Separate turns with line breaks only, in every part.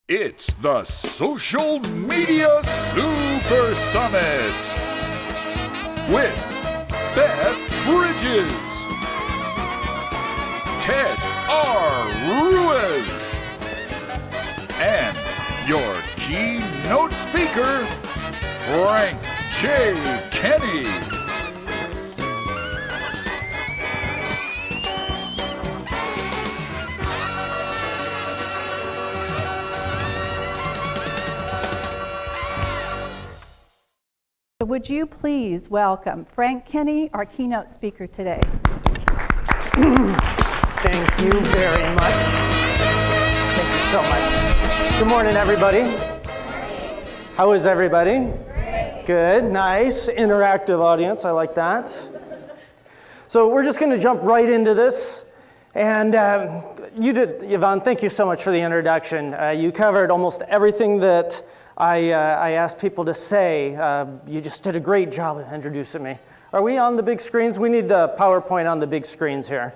It's the Social Media Super Summit with Beth Bridges, Ted R. Ruiz, and your keynote speaker, Frank J. Kenny.
Would you please welcome Frank Kenny, our keynote speaker today.
Thank you very much. Thank you so much. Good morning, everybody. How is everybody? Great. Good, nice, interactive audience. I like that. So we're just going to jump right into this. And you did, Yvonne, thank you so much for the introduction. You covered almost everything that I asked people to say. You just did a great job of introducing me. Are we on the big screens? We need the PowerPoint on the big screens here.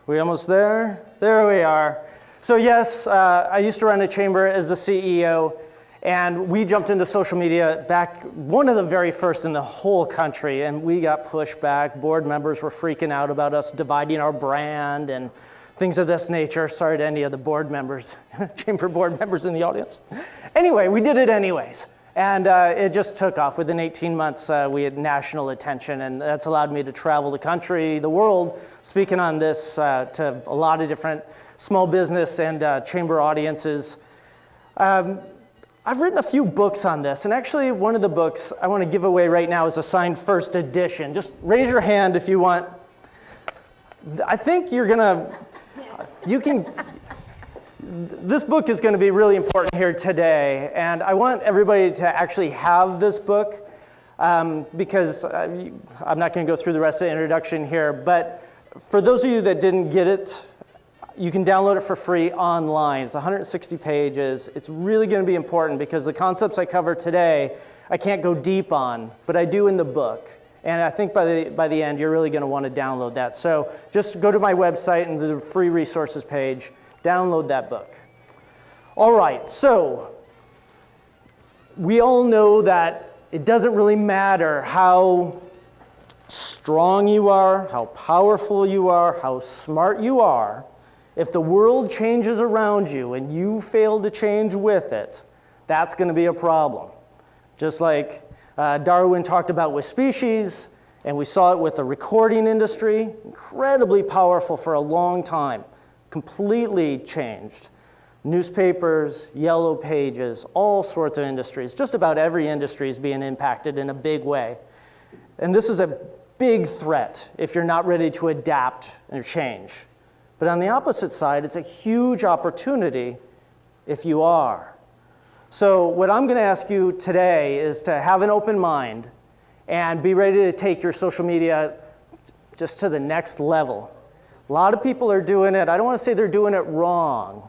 We almost there? There we are. So yes, I used to run a chamber as the CEO, and we jumped into social media back, one of the very first in the whole country, and we got pushed back. Board members were freaking out about us dividing our brand and things of this nature. Sorry to any of the board members, chamber board members in the audience. Anyway, we did it anyways. And it just took off. Within 18 months, we had national attention, and that's allowed me to travel the country, the world, speaking on this to a lot of different small business and chamber audiences. I've written a few books on this, and actually one of the books I want to give away right now is a signed first edition. Just raise your hand if you want. I think you're gonna, this book is going to be really important here today, and I want everybody to actually have this book because I'm not going to go through the rest of the introduction here, but for those of you that didn't get it, you can download it for free online. It's 160 pages. It's really going to be important because the concepts I cover today, I can't go deep on, but I do in the book. And I think by the end, you're really going to want to download that. So just go to my website and the free resources page, download that book. All right, so we all know that it doesn't really matter how strong you are, how powerful you are, how smart you are. If the world changes around you and you fail to change with it, that's going to be a problem. Just like Darwin talked about with species, and we saw it with the recording industry, incredibly powerful for a long time, completely changed. Newspapers, yellow pages, all sorts of industries, just about every industry is being impacted in a big way. And this is a big threat if you're not ready to adapt and change. But on the opposite side, it's a huge opportunity if you are. So what I'm going to ask you today is to have an open mind and be ready to take your social media just to the next level. A lot of people are doing it. I don't want to say they're doing it wrong,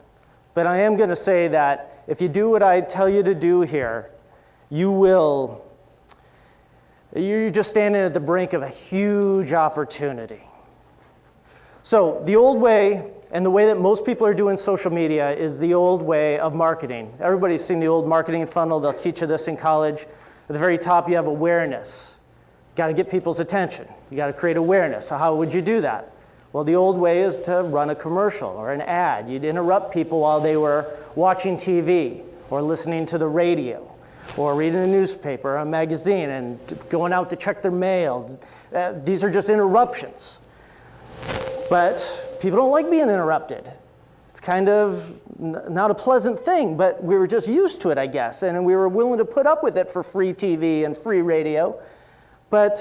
but I am going to say that if you do what I tell you to do here, you're just standing at the brink of a huge opportunity. So the old way, and the way that most people are doing social media, is the old way of marketing. Everybody's seen the old marketing funnel. They'll teach you this in college. At the very top, you have awareness. You got to get people's attention. You got to create awareness. So how would you do that? Well, the old way is to run a commercial or an ad. You'd interrupt people while they were watching TV or listening to the radio or reading a newspaper or a magazine and going out to check their mail. These are just interruptions. But people don't like being interrupted. It's kind of not a pleasant thing, but we were just used to it, I guess, and we were willing to put up with it for free TV and free radio. But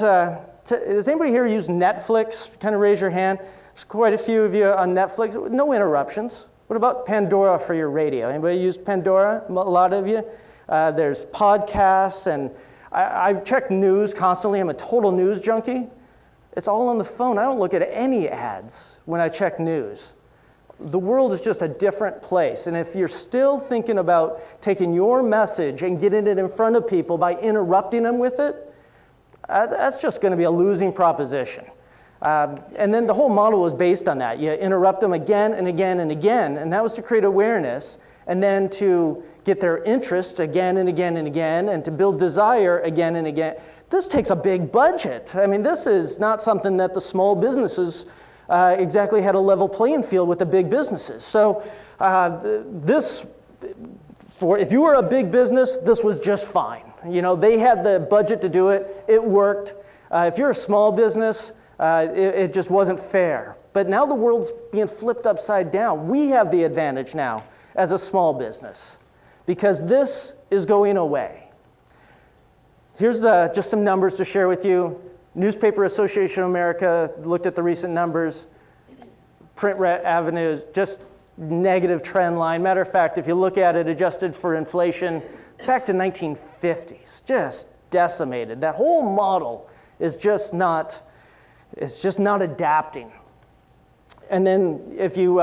does anybody here use Netflix? Kind of raise your hand. There's quite a few of you on Netflix. No interruptions. What about Pandora for your radio? Anybody use Pandora? A lot of you. There's podcasts, and I check news constantly. I'm a total news junkie. It's all on the phone. I don't look at any ads when I check news. The world is just a different place. And if you're still thinking about taking your message and getting it in front of people by interrupting them with it, that's just going to be a losing proposition. And then the whole model was based on that. You interrupt them again and again and again, and that was to create awareness, and then to get their interest again and again and again, and to build desire again and again. This takes a big budget. I mean, this is not something that the small businesses exactly had a level playing field with the big businesses. So if you were a big business, this was just fine. You know, they had the budget to do it. It worked. If you're a small business, it just wasn't fair. But now the world's being flipped upside down. We have the advantage now as a small business because this is going away. Here's just some numbers to share with you. Newspaper Association of America looked at the recent numbers. Print revenues, just negative trend line. Matter of fact, if you look at it adjusted for inflation, back to 1950s, just decimated. That whole model is just not, it's just not adapting. And then if you,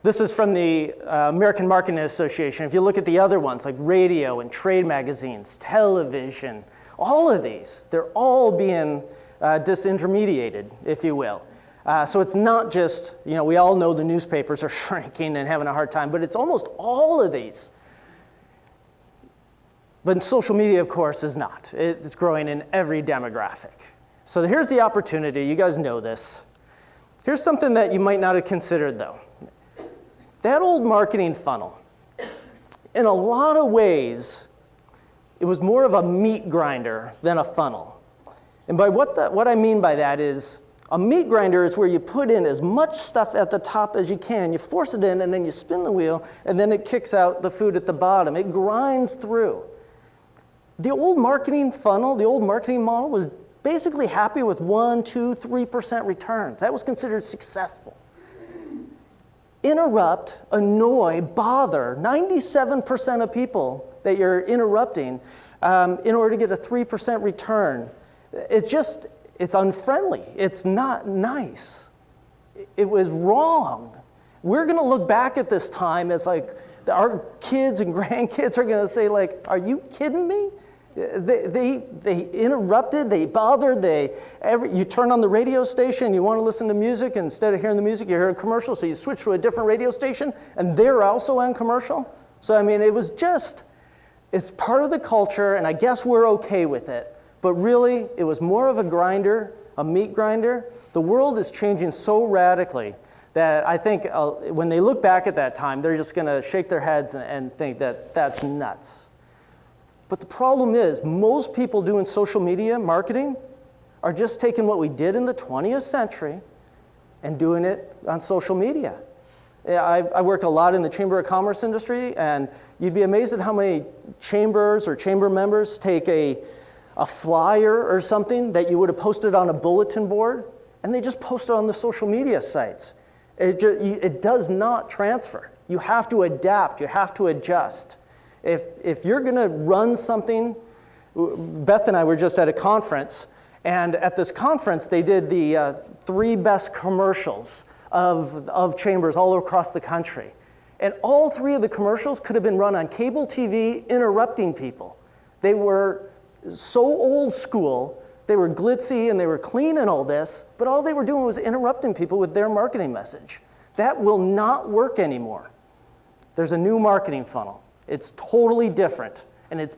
this is from the American Marketing Association. If you look at the other ones like radio and trade magazines, television, all of these, they're all being disintermediated, if you will. So it's not just, you know, we all know the newspapers are shrinking and having a hard time, but it's almost all of these. But social media, of course, is not. It's growing in every demographic. So here's the opportunity. You guys know this. Here's something that you might not have considered, though. That old marketing funnel, in a lot of ways, it was more of a meat grinder than a funnel. And by what I mean by that is, a meat grinder is where you put in as much stuff at the top as you can. You force it in, and then you spin the wheel, and then it kicks out the food at the bottom. It grinds through. The old marketing funnel, the old marketing model was basically happy with 1%, 2%, 3% returns. That was considered successful. Interrupt, annoy, bother 97% of people that you're interrupting in order to get a 3% return. It's unfriendly. It's not nice. It was wrong. We're going to look back at this time as like our kids and grandkids are going to say like, are you kidding me? They interrupted, they bothered, you turn on the radio station, you want to listen to music, and instead of hearing the music, you hear a commercial, so you switch to a different radio station, and they're also on commercial. So I mean, it's part of the culture, and I guess we're okay with it. But really, it was more of a grinder, a meat grinder. The world is changing so radically that I think when they look back at that time, they're just going to shake their heads and think that that's nuts. But the problem is, most people doing social media marketing are just taking what we did in the 20th century and doing it on social media. I work a lot in the Chamber of Commerce industry, and you'd be amazed at how many chambers or chamber members take a flyer or something that you would have posted on a bulletin board, and they just post it on the social media sites. It does not transfer. You have to adapt. You have to adjust. If you're going to run something, Beth and I were just at a conference, and at this conference they did the 3 best commercials of chambers all across the country. And all 3 of the commercials could have been run on cable TV interrupting people. They were so old school, they were glitzy and they were clean and all this, but all they were doing was interrupting people with their marketing message. That will not work anymore. There's a new marketing funnel. It's totally different, and it's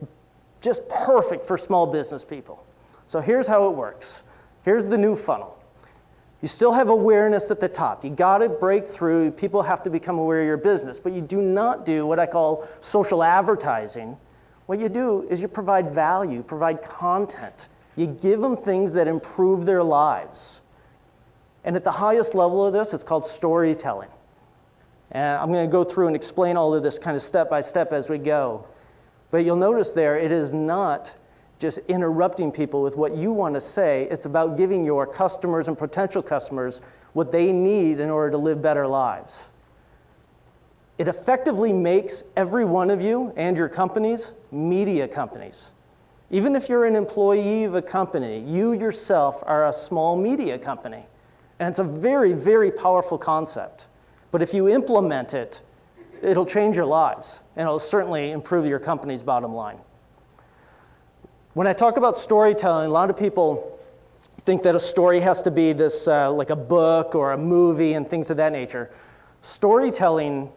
just perfect for small business people. So here's how it works. Here's the new funnel. You still have awareness at the top. You got to break through. People have to become aware of your business, but you do not do what I call social advertising. What you do is you provide value, provide content. You give them things that improve their lives. And at the highest level of this, it's called storytelling. And I'm going to go through and explain all of this kind of step by step as we go. But you'll notice there, it is not just interrupting people with what you want to say. It's about giving your customers and potential customers what they need in order to live better lives. It effectively makes every one of you and your companies media companies. Even if you're an employee of a company, you yourself are a small media company. And it's a very, very powerful concept. But if you implement it, it'll change your lives, and it'll certainly improve your company's bottom line. When I talk about storytelling, a lot of people think that a story has to be this like a book or a movie and things of that nature. Storytelling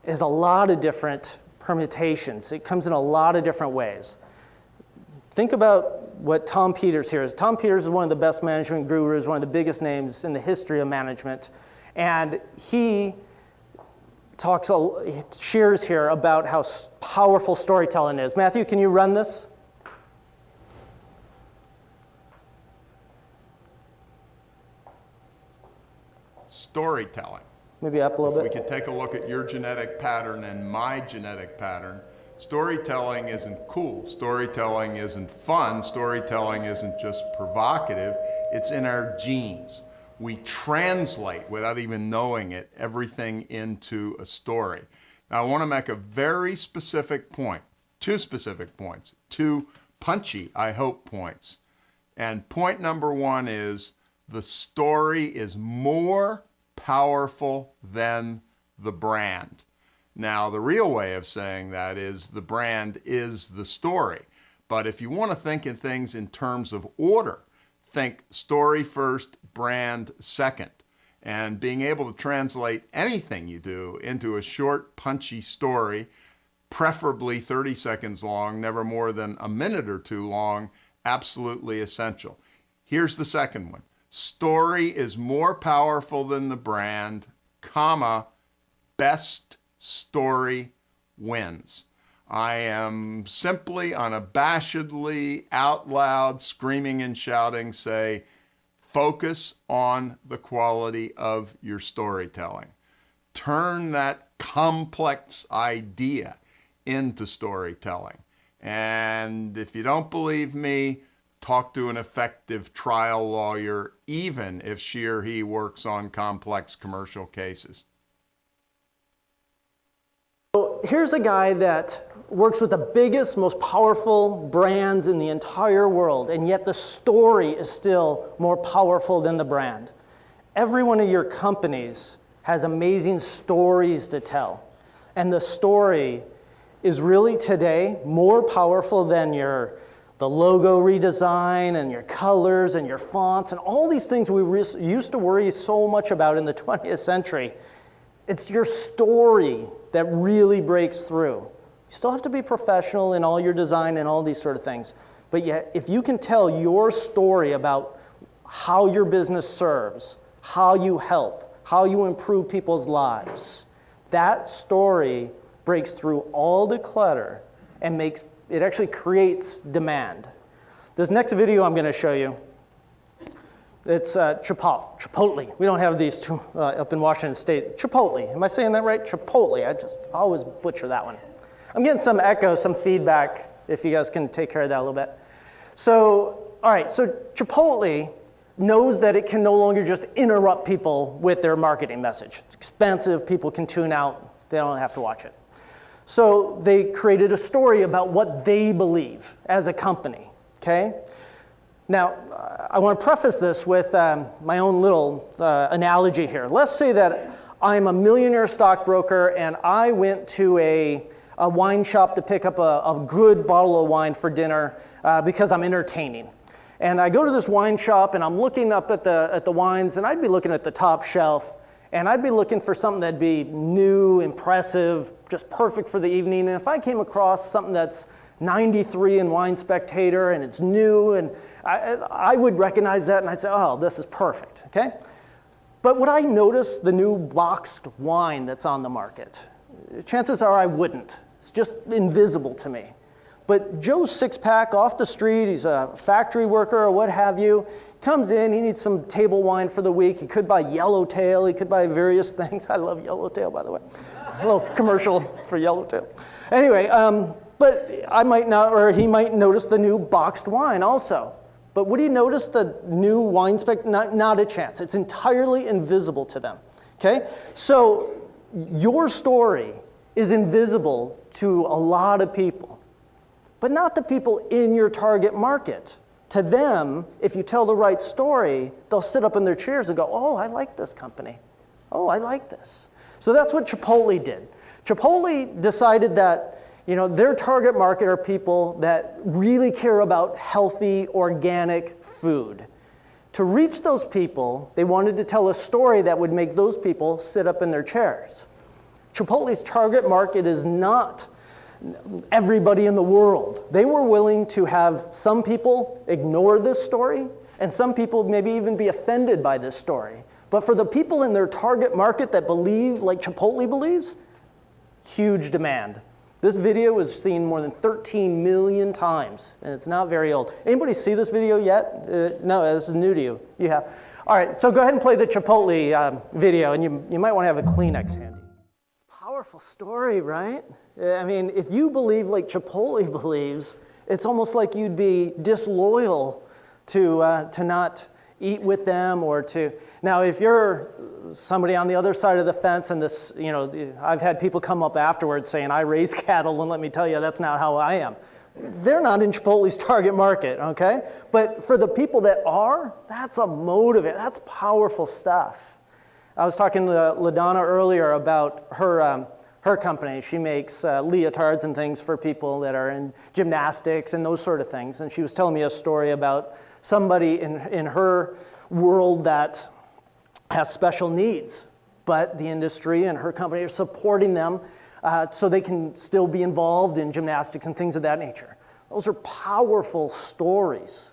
is a lot of different permutations. It comes in a lot of different ways. Think about what Tom Peters here is. Tom Peters is one of the best management gurus, one of the biggest names in the history of management. And he shares here about how powerful storytelling is. Matthew, can you run this?
Storytelling.
Maybe up a little
If we
bit.
could take a look at your genetic pattern and my genetic pattern, storytelling isn't cool. Storytelling isn't fun. Storytelling isn't just provocative. It's in our genes. We translate, without even knowing it, everything into a story. Now, I want to make a very specific point, two specific points, two punchy, I hope, points. And point number one is the story is more powerful than the brand. Now, the real way of saying that is the brand is the story. But if you want to think in things in terms of order, think story first, brand second. And being able to translate anything you do into a short, punchy story, preferably 30 seconds long, never more than a minute or two long, absolutely essential. Here's the second one. Story is more powerful than the brand, comma, best story wins. I am simply, unabashedly, out loud, screaming and shouting, say, focus on the quality of your storytelling. Turn that complex idea into storytelling. And if you don't believe me, talk to an effective trial lawyer, even if she or he works on complex commercial cases.
So here's a guy that works with the biggest, most powerful brands in the entire world, and yet the story is still more powerful than the brand. Every one of your companies has amazing stories to tell, and the story is really today more powerful than the logo redesign and your colors and your fonts and all these things we used to worry so much about in the 20th century. It's your story that really breaks through. You still have to be professional in all your design and all these sort of things. But yet, if you can tell your story about how your business serves, how you help, how you improve people's lives, that story breaks through all the clutter and it actually creates demand. This next video I'm going to show you, it's Chipotle. We don't have these two up in Washington State. Chipotle. Am I saying that right? Chipotle. I just always butcher that one. I'm getting some echo, some feedback, if you guys can take care of that a little bit. So, all right, so Chipotle knows that it can no longer just interrupt people with their marketing message. It's expensive. People can tune out. They don't have to watch it. So they created a story about what they believe as a company, okay? Now, I want to preface this with my own little analogy here. Let's say that I'm a millionaire stockbroker and I went to a wine shop to pick up a good bottle of wine for dinner because I'm entertaining. And I go to this wine shop and I'm looking up at the wines, and I'd be looking at the top shelf, and I'd be looking for something that'd be new, impressive, just perfect for the evening. And if I came across something that's 93 in Wine Spectator and it's new, and I would recognize that and I'd say, oh, this is perfect, okay? But would I notice the new boxed wine that's on the market? Chances are I wouldn't. It's just invisible to me. But Joe's six-pack off the street, he's a factory worker or what have you, comes in, he needs some table wine for the week. He could buy Yellowtail, he could buy various things. I love Yellowtail, by the way. A little commercial for Yellowtail. Anyway, but I might not, or he might notice the new boxed wine also. But would he notice the new wine spec? Not a chance. It's entirely invisible to them, okay? So your story is invisible to a lot of people, but not the people in your target market. To them, if you tell the right story, they'll sit up in their chairs and go, oh, I like this company. Oh, I like this. So that's what Chipotle did. Chipotle decided that their target market are people that really care about healthy, organic food. To reach those people, they wanted to tell a story that would make those people sit up in their chairs. Chipotle's target market is not everybody in the world. They were willing to have some people ignore this story, and some people maybe even be offended by this story. But for the people in their target market that believe like Chipotle believes, huge demand. This video was seen more than 13 million times, and it's not very old. Anybody see this video yet? No, this is new to you. You have. All right, so go ahead and play the Chipotle video, and you might want to have a Kleenex handy. Powerful story, right? I mean, if you believe like Chipotle believes, it's almost like you'd be disloyal to not eat with them or to. Now, if you're somebody on the other side of the fence and this, you know, I've had people come up afterwards saying, I raise cattle, and let me tell you, that's not how I am. They're not in Chipotle's target market, okay? But for the people that are, that's a motivator. That's powerful stuff. I was talking to LaDonna earlier about her company. She makes leotards and things for people that are in gymnastics and those sort of things. And she was telling me a story about somebody in her world that has special needs, but the industry and her company are supporting them so they can still be involved in gymnastics and things of that nature. Those are powerful stories.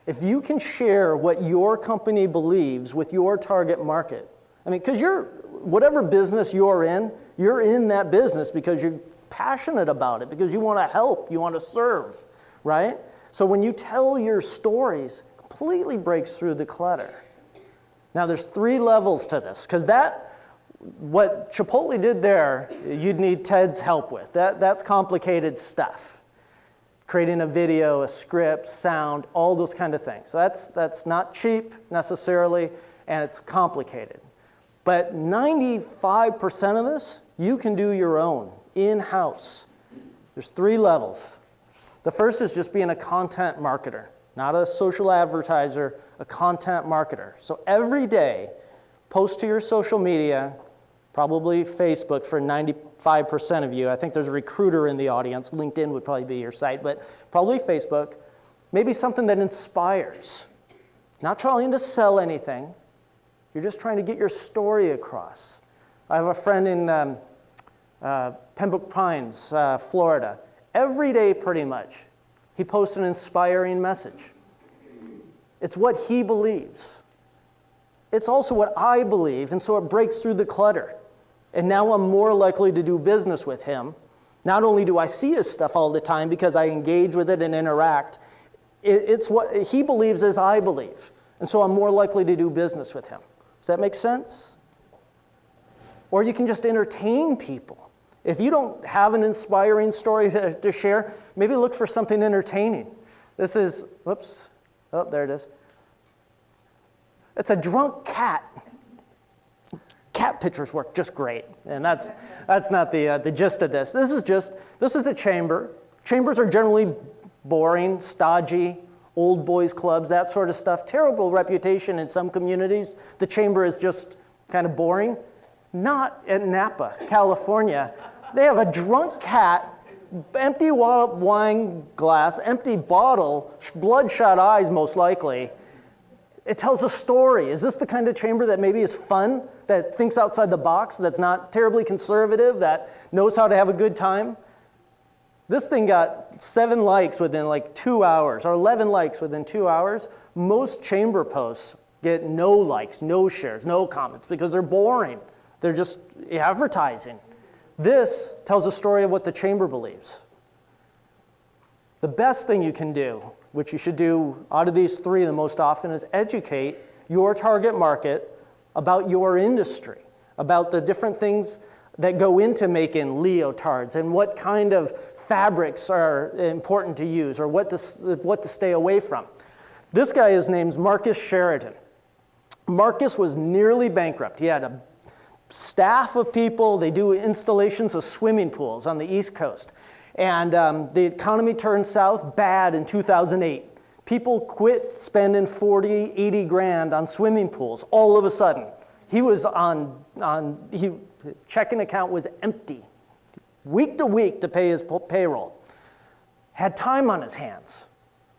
If you can share what your company believes with your target market, I mean, because whatever business you're in that business because you're passionate about it, because you want to help, you want to serve, right? So when you tell your stories, it completely breaks through the clutter. Now there's 3 levels to this, because what Chipotle did there, you'd need Ted's help with. That's complicated stuff. Creating a video, a script, sound, all those kind of things. So that's not cheap necessarily, and it's complicated. But 95% of this, you can do your own, in-house. There's 3 levels. The first is just being a content marketer, not a social advertiser, a content marketer. So every day, post to your social media, probably Facebook for 95% of you. I think there's a recruiter in the audience. LinkedIn would probably be your site, but probably Facebook. Maybe something that inspires. Not trying to sell anything. You're just trying to get your story across. I have a friend in Pembroke Pines, Florida. Every day, pretty much, he posts an inspiring message. It's what he believes. It's also what I believe, and so it breaks through the clutter. And now I'm more likely to do business with him. Not only do I see his stuff all the time because I engage with it and interact, it's what he believes as I believe. And so I'm more likely to do business with him. Does that make sense? Or you can just entertain people. If you don't have an inspiring story to share, maybe look for something entertaining. This is, whoops, oh, there it is. It's a drunk cat. Cat pictures work just great, and that's not the gist of this. This is a chamber. Chambers are generally boring, stodgy, old boys clubs, that sort of stuff. Terrible reputation in some communities. The chamber is just kind of boring. Not at Napa, California. They have a drunk cat, empty wine glass, empty bottle, bloodshot eyes most likely. It tells a story. Is this the kind of chamber that maybe is fun, that thinks outside the box, that's not terribly conservative, that knows how to have a good time? This thing got 7 likes within like 2 hours, or 11 likes within 2 hours. Most chamber posts get no likes, no shares, no comments, because they're boring. They're just advertising. This tells a story of what the chamber believes. The best thing you can do, which you should do out of these 3 the most often, is educate your target market about your industry, about the different things that go into making leotards and what kind of fabrics are important to use or what to stay away from. This guy, his name's Marcus Sheridan. Marcus was nearly bankrupt. He had a staff of people. They do installations of swimming pools on the East Coast. And the economy turned south bad in 2008. People quit spending 40, 80 grand on swimming pools all of a sudden. He was checking account was empty, week to week to pay his payroll. Had time on his hands.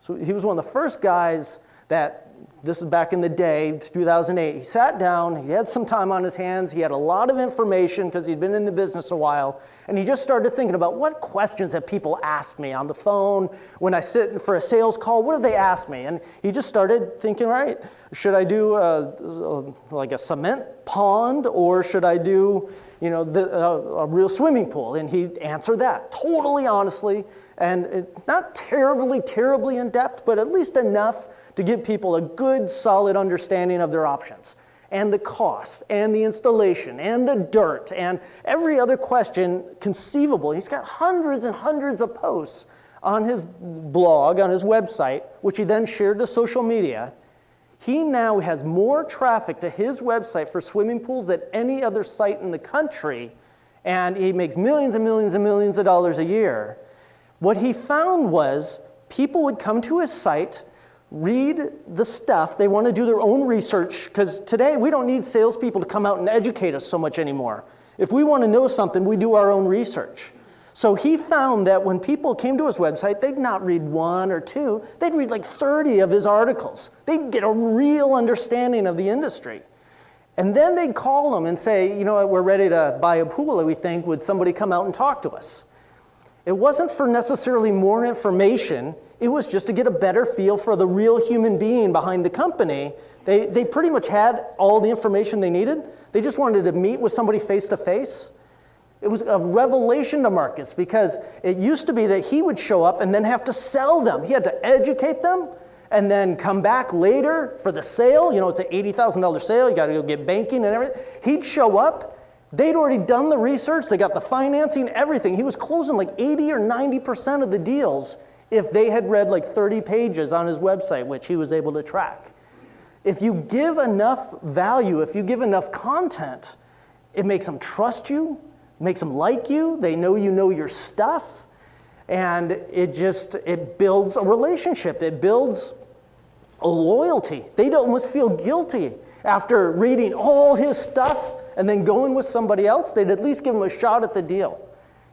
So he was one of the first guys that this is back in the day, 2008. He sat down, he had some time on his hands, he had a lot of information because he'd been in the business a while, and he just started thinking about what questions have people asked me on the phone, when I sit for a sales call, what have they asked me? And he just started thinking, right, should I do like a cement pond, or should I do a real swimming pool? And he'd answer that totally honestly, and not terribly in depth, but at least enough to give people a good, solid understanding of their options, and the cost, and the installation, and the dirt, and every other question conceivable. He's got hundreds and hundreds of posts on his blog, on his website, which he then shared to social media. He now has more traffic to his website for swimming pools than any other site in the country, and he makes millions and millions and millions of dollars a year. What he found was people would come to his site, read the stuff, they want to do their own research, because today we don't need salespeople to come out and educate us so much anymore. If we want to know something, we do our own research. So he found that when people came to his website, they'd not read one or two, they'd read like 30 of his articles. They'd get a real understanding of the industry. And then they'd call him and say, we're ready to buy a pool, we think, would somebody come out and talk to us? It wasn't for necessarily more information, it was just to get a better feel for the real human being behind the company. They pretty much had all the information they needed. They just wanted to meet with somebody face to face. It was a revelation to Marcus, because it used to be that he would show up and then have to sell them. He had to educate them and then come back later for the sale. It's an $80,000 sale. You got to go get banking and everything. He'd show up. They'd already done the research. They got the financing, everything. He was closing like 80 or 90% of the deals if they had read like 30 pages on his website, which he was able to track. If you give enough value, if you give enough content, it makes them trust you, makes them like you, they know you know your stuff, and it builds a relationship, it builds a loyalty. They don't almost feel guilty after reading all his stuff and then going with somebody else. They'd at least give him a shot at the deal,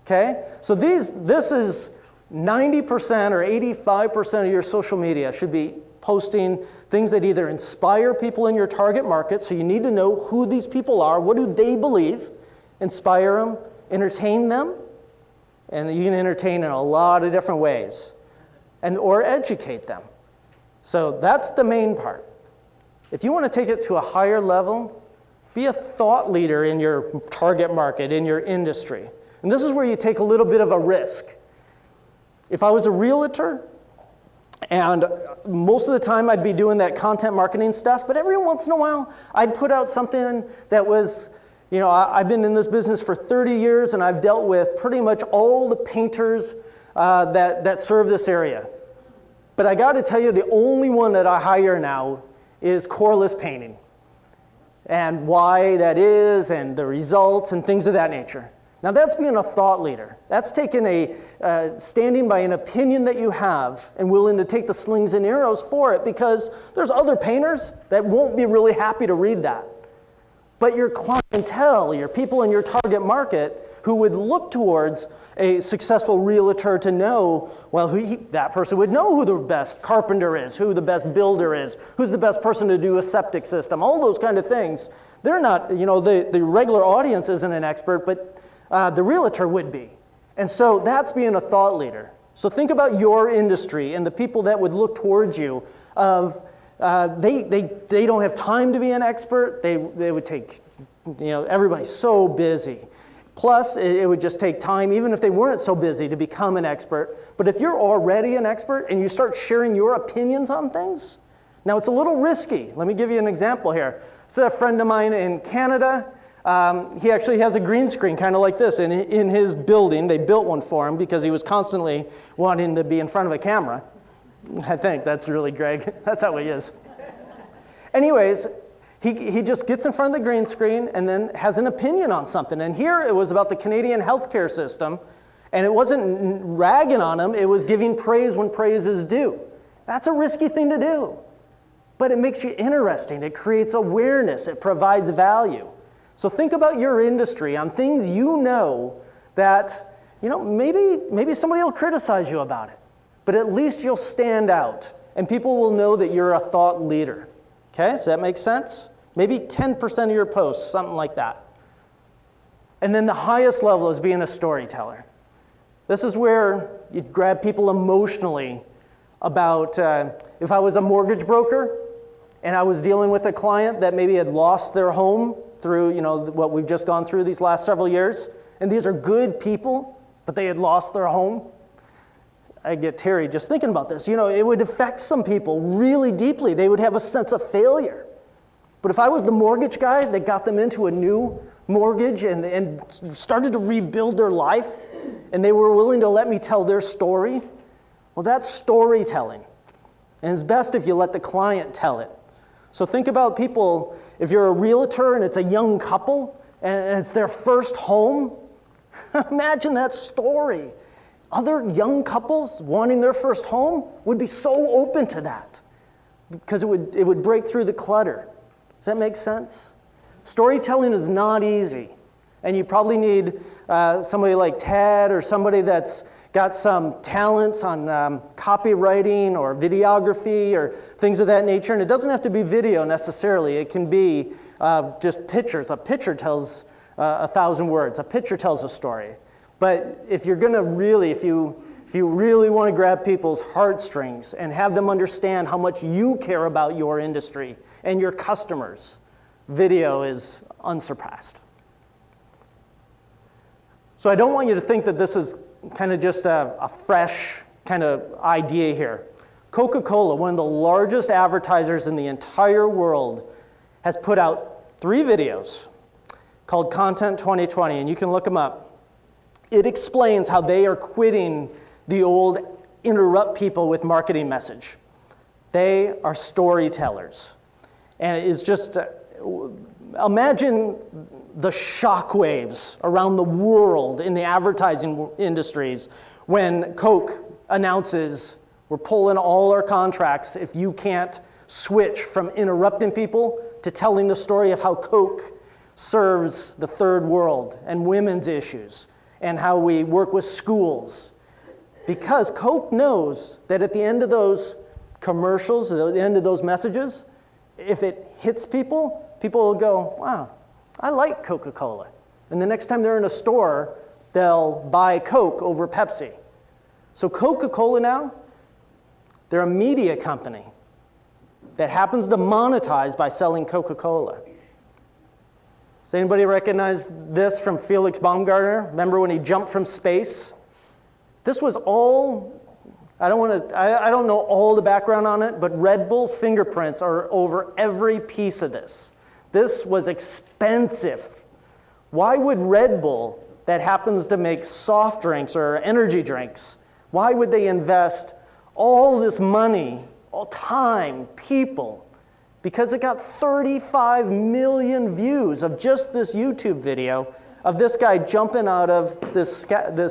okay? So this is 90% or 85% of your social media should be posting things that either inspire people in your target market, so you need to know who these people are, what do they believe, inspire them, entertain them, and you can entertain in a lot of different ways, or educate them. So that's the main part. If you want to take it to a higher level, be a thought leader in your target market, in your industry. And this is where you take a little bit of a risk. If I was a realtor, and most of the time I'd be doing that content marketing stuff, but every once in a while I'd put out something that was, I've been in this business for 30 years and I've dealt with pretty much all the painters that serve this area. But I got to tell you, the only one that I hire now is Corliss Painting, and why that is, and the results, and things of that nature. Now that's being a thought leader. That's taking standing by an opinion that you have and willing to take the slings and arrows for it, because there's other painters that won't be really happy to read that. But your clientele, your people in your target market who would look towards a successful realtor to know, well, that person would know who the best carpenter is, who the best builder is, who's the best person to do a septic system, all those kind of things. They're not, the regular audience isn't an expert, but the realtor would be. And so that's being a thought leader. So think about your industry and the people that would look towards you of, they don't have time to be an expert. They would take, everybody's so busy. Plus, it would just take time, even if they weren't so busy, to become an expert. But if you're already an expert and you start sharing your opinions on things, now it's a little risky. Let me give you an example here. So a friend of mine in Canada, he actually has a green screen kind of like this in his building. They built one for him because he was constantly wanting to be in front of a camera. I think that's really Greg. That's how he is. Anyways, he just gets in front of the green screen and then has an opinion on something. And here it was about the Canadian healthcare system, and it wasn't ragging on him, it was giving praise when praise is due. That's a risky thing to do, but it makes you interesting. It creates awareness. It provides value. So think about your industry on things that, maybe somebody will criticize you about it, but at least you'll stand out and people will know that you're a thought leader. Okay, does that make sense? Maybe 10% of your posts, something like that. And then the highest level is being a storyteller. This is where you grab people emotionally about, if I was a mortgage broker and I was dealing with a client that maybe had lost their home through, what we've just gone through these last several years, and these are good people, but they had lost their home. I get teary just thinking about this. It would affect some people really deeply. They would have a sense of failure. But if I was the mortgage guy that got them into a new mortgage and started to rebuild their life, and they were willing to let me tell their story, well, that's storytelling. And it's best if you let the client tell it. So think about people, if you're a realtor and it's a young couple and it's their first home, imagine that story. Other young couples wanting their first home would be so open to that because it would break through the clutter. Does that make sense? Storytelling is not easy, and you probably need somebody like Ted or somebody that's got some talents on copywriting or videography or things of that nature. And it doesn't have to be video necessarily. It can be just pictures. A picture tells 1,000 words. A picture tells a story. But if you're going to really, if you really want to grab people's heartstrings and have them understand how much you care about your industry and your customers, video is unsurpassed. So I don't want you to think that this is kind of just a fresh kind of idea here. Coca-Cola, one of the largest advertisers in the entire world, has put out 3 videos called Content 2020, and you can look them up. It explains how they are quitting the old interrupt people with marketing message. They are storytellers. And it is just, imagine the shockwaves around the world in the advertising industries when Coke announces, we're pulling all our contracts if you can't switch from interrupting people to telling the story of how Coke serves the third world and women's issues and how we work with schools. Because Coke knows that at the end of those commercials, at the end of those messages, if it hits people, people will go, wow, I like Coca-Cola. And the next time they're in a store, they'll buy Coke over Pepsi. So Coca-Cola now, they're a media company that happens to monetize by selling Coca-Cola. Does anybody recognize this from Felix Baumgartner? Remember when he jumped from space? This was all, I don't know all the background on it, but Red Bull's fingerprints are over every piece of this. This was expensive. Why would Red Bull, that happens to make soft drinks or energy drinks, why would they invest all this money, all time, people? Because it got 35 million views of just this YouTube video of this guy jumping out of this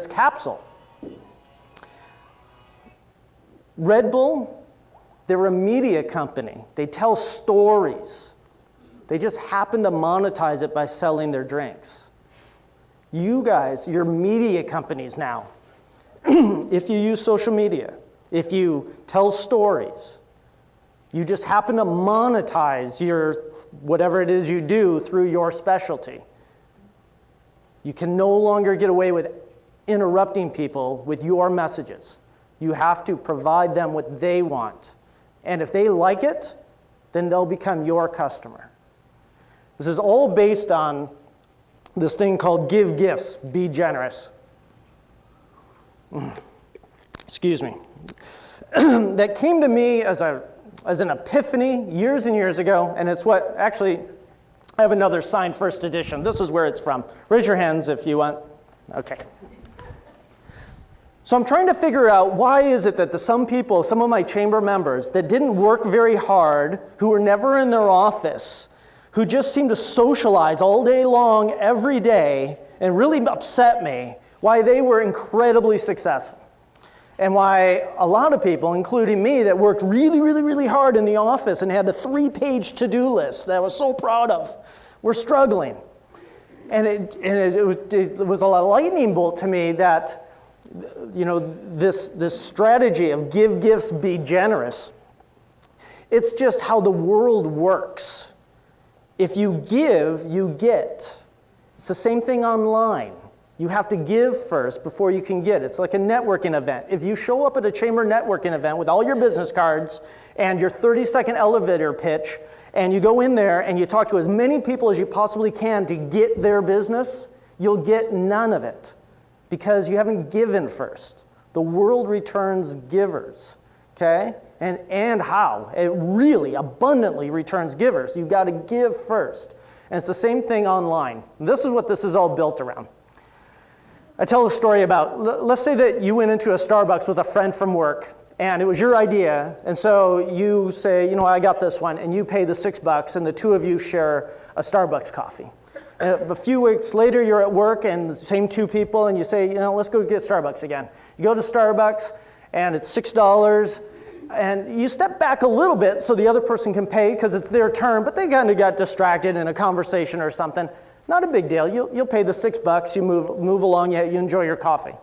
capsule. Red Bull, they're a media company. They tell stories. They just happen to monetize it by selling their drinks. You guys, you're media companies now. If you use social media, if you tell stories, you just happen to monetize your whatever it is you do through your specialty. You can no longer get away with interrupting people with your messages. You have to provide them what they want. And if they like it, then they'll become your customer. This is all based on this thing called give gifts, be generous. Excuse me. That came to me as an epiphany years and years ago, and it's what, actually, I have another signed first edition. This is where it's from. Raise your hands if you want. Okay. So I'm trying to figure out why is it that some people, some of my chamber members that didn't work very hard, who were never in their office, who just seemed to socialize all day long, every day, and really upset me, why they were incredibly successful. And why a lot of people, including me, that worked really, really, really hard in the office and had a 3-page to-do list that I was so proud of, were struggling. And it was a lightning bolt to me that, this strategy of give gifts, be generous, It's just how the world works. If you give, you get. It's the same thing online. You have to give first before you can get. It's like a networking event. If you show up at a chamber networking event with all your business cards and your 30-second elevator pitch, and you go in there and you talk to as many people as you possibly can to get their business, you'll get none of it because you haven't given first. The world returns givers, okay? And how? It really abundantly returns givers. You've got to give first. And it's the same thing online. This is what this is all built around. I tell a story about, let's say that you went into a Starbucks with a friend from work, and it was your idea, and so you say, you know, I got this one, and you pay the $6, and the two of you share a Starbucks coffee. And a few weeks later, you're at work, and the same two people, and you say, you know, let's go get Starbucks again. You go to Starbucks, and it's $6, and you step back a little bit so the other person can pay because it's their turn, but they kind of got distracted in a conversation or something. Not a big deal. You'll pay the $6. You move along. You enjoy your coffee.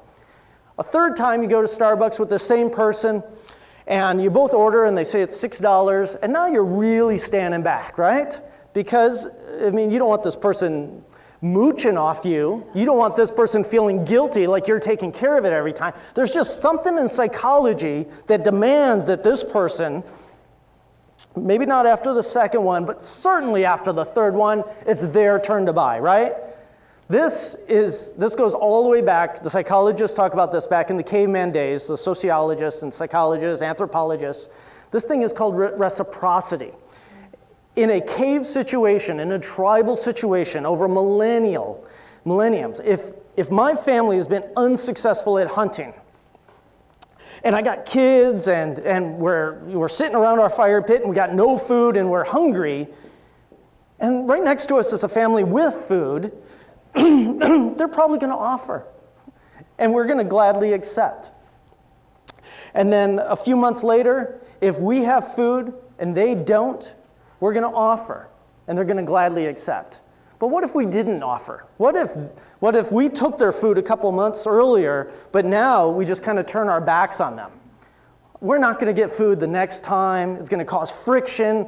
A third time, you go to Starbucks with the same person, and you both order, and they say it's $6, and now you're really standing back, right? Because, I mean, you don't want this person mooching off you. You don't want this person feeling guilty like you're taking care of it every time. There's just something in psychology that demands that this person, maybe not after the second one, but certainly after the third one, it's their turn to buy, right? This goes all the way back. The psychologists talk about this back in the caveman days, the sociologists and psychologists, anthropologists. This thing is called reciprocity. In a cave situation, in a tribal situation over millenniums, if my family has been unsuccessful at hunting, and I got kids, and we're sitting around our fire pit, and we got no food, and we're hungry, and right next to us is a family with food, they're probably going to offer, and we're going to gladly accept. And then a few months later, if we have food and they don't, we're going to offer, and they're going to gladly accept. But what if we didn't offer? What if we took their food a couple months earlier, but now we just kind of turn our backs on them? We're not going to get food the next time. It's going to cause friction.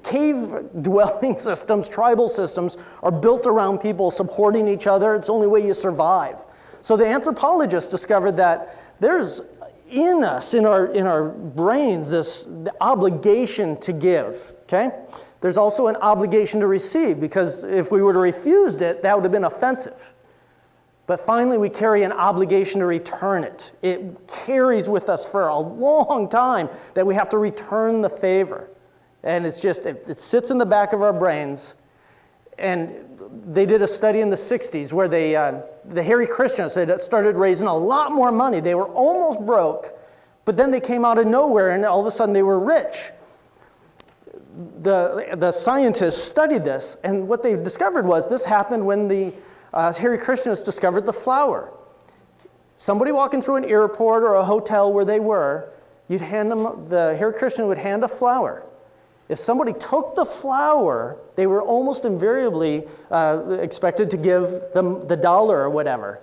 Cave dwelling systems, tribal systems, are built around people supporting each other. It's the only way you survive. So the anthropologists discovered that there's in us, in our brains, the obligation to give, okay? There's also an obligation to receive, because if we were to refuse it, that would have been offensive. But finally, we carry an obligation to return it. It carries with us for a long time that we have to return the favor. And it's just, it sits in the back of our brains. And they did a study in the 60s where the Hare Krishnas had started raising a lot more money. They were almost broke, but then they came out of nowhere and all of a sudden they were rich. The scientists studied this, and what they discovered was this happened when the Hare Krishnas discovered the flower. Somebody walking through an airport or a hotel where they were, you'd hand them, the Hare Krishna would hand a flower. If somebody took the flower, they were almost invariably expected to give them the dollar or whatever.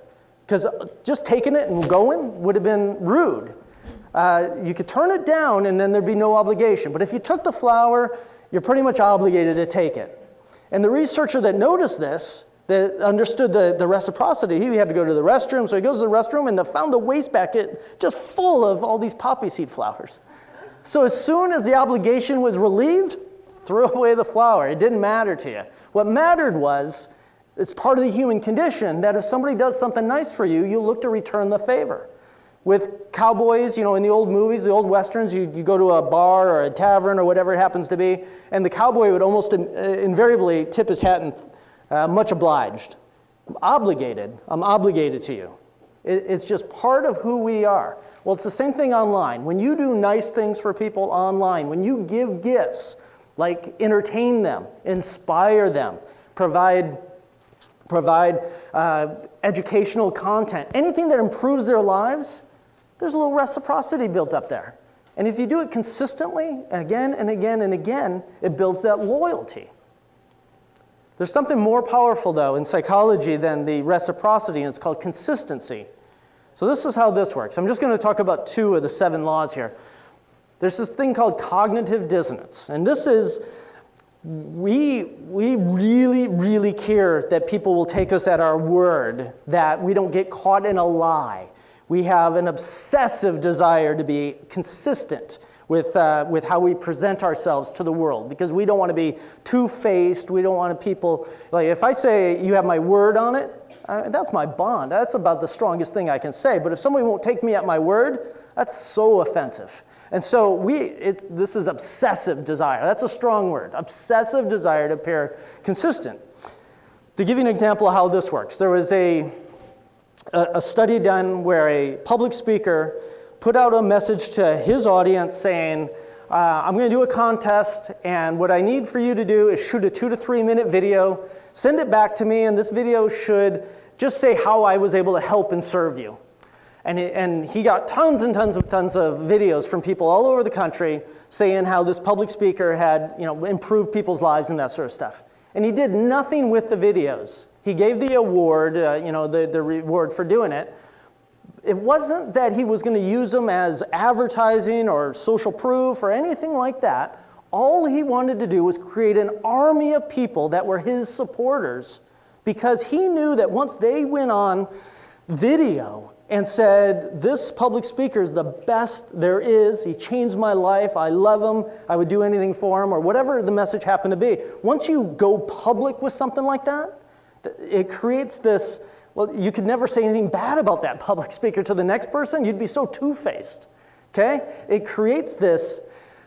Because just taking it and going would have been rude. You could turn it down and then there'd be no obligation. But if you took the flower, you're pretty much obligated to take it. And the researcher that noticed this, that understood the reciprocity, he had to go to the restroom. So he goes to the restroom and found the wastebasket just full of all these poppy seed flowers. So as soon as the obligation was relieved, throw away the flower. It didn't matter to you. What mattered was, it's part of the human condition that if somebody does something nice for you, you look to return the favor. With cowboys, in the old movies, the old westerns, you go to a bar or a tavern or whatever it happens to be, and the cowboy would almost invariably tip his hat and much obliged. I'm obligated to you. It's just part of who we are. Well, it's the same thing online. When you do nice things for people online, when you give gifts, like entertain them, inspire them, provide educational content, anything that improves their lives, there's a little reciprocity built up there. And if you do it consistently, again and again and again, it builds that loyalty. There's something more powerful, though, in psychology than the reciprocity, and it's called consistency. So this is how this works. I'm just going to talk about 2 of the 7 laws here. There's this thing called cognitive dissonance, and this is, we really, really care that people will take us at our word, that we don't get caught in a lie. We have an obsessive desire to be consistent with how we present ourselves to the world, because we don't want to be two-faced. We don't want people, like if I say you have my word on it, that's my bond. That's about the strongest thing I can say. But if somebody won't take me at my word, that's so offensive. And so this is obsessive desire. That's a strong word. Obsessive desire to appear consistent. To give you an example of how this works, there was a study done where a public speaker put out a message to his audience saying, I'm going to do a contest, and what I need for you to do is shoot a 2 to 3 minute video, send it back to me, and this video should just say how I was able to help and serve you. And he got tons and tons of videos from people all over the country saying how this public speaker had, improved people's lives and that sort of stuff. And he did nothing with the videos. He gave the award, the reward for doing it. It wasn't that he was going to use them as advertising or social proof or anything like that. All he wanted to do was create an army of people that were his supporters, because he knew that once they went on video and said, this public speaker is the best there is, he changed my life, I love him, I would do anything for him, or whatever the message happened to be. Once you go public with something like that, it creates this, well, you could never say anything bad about that public speaker to the next person. You'd be so two-faced, okay? It creates this,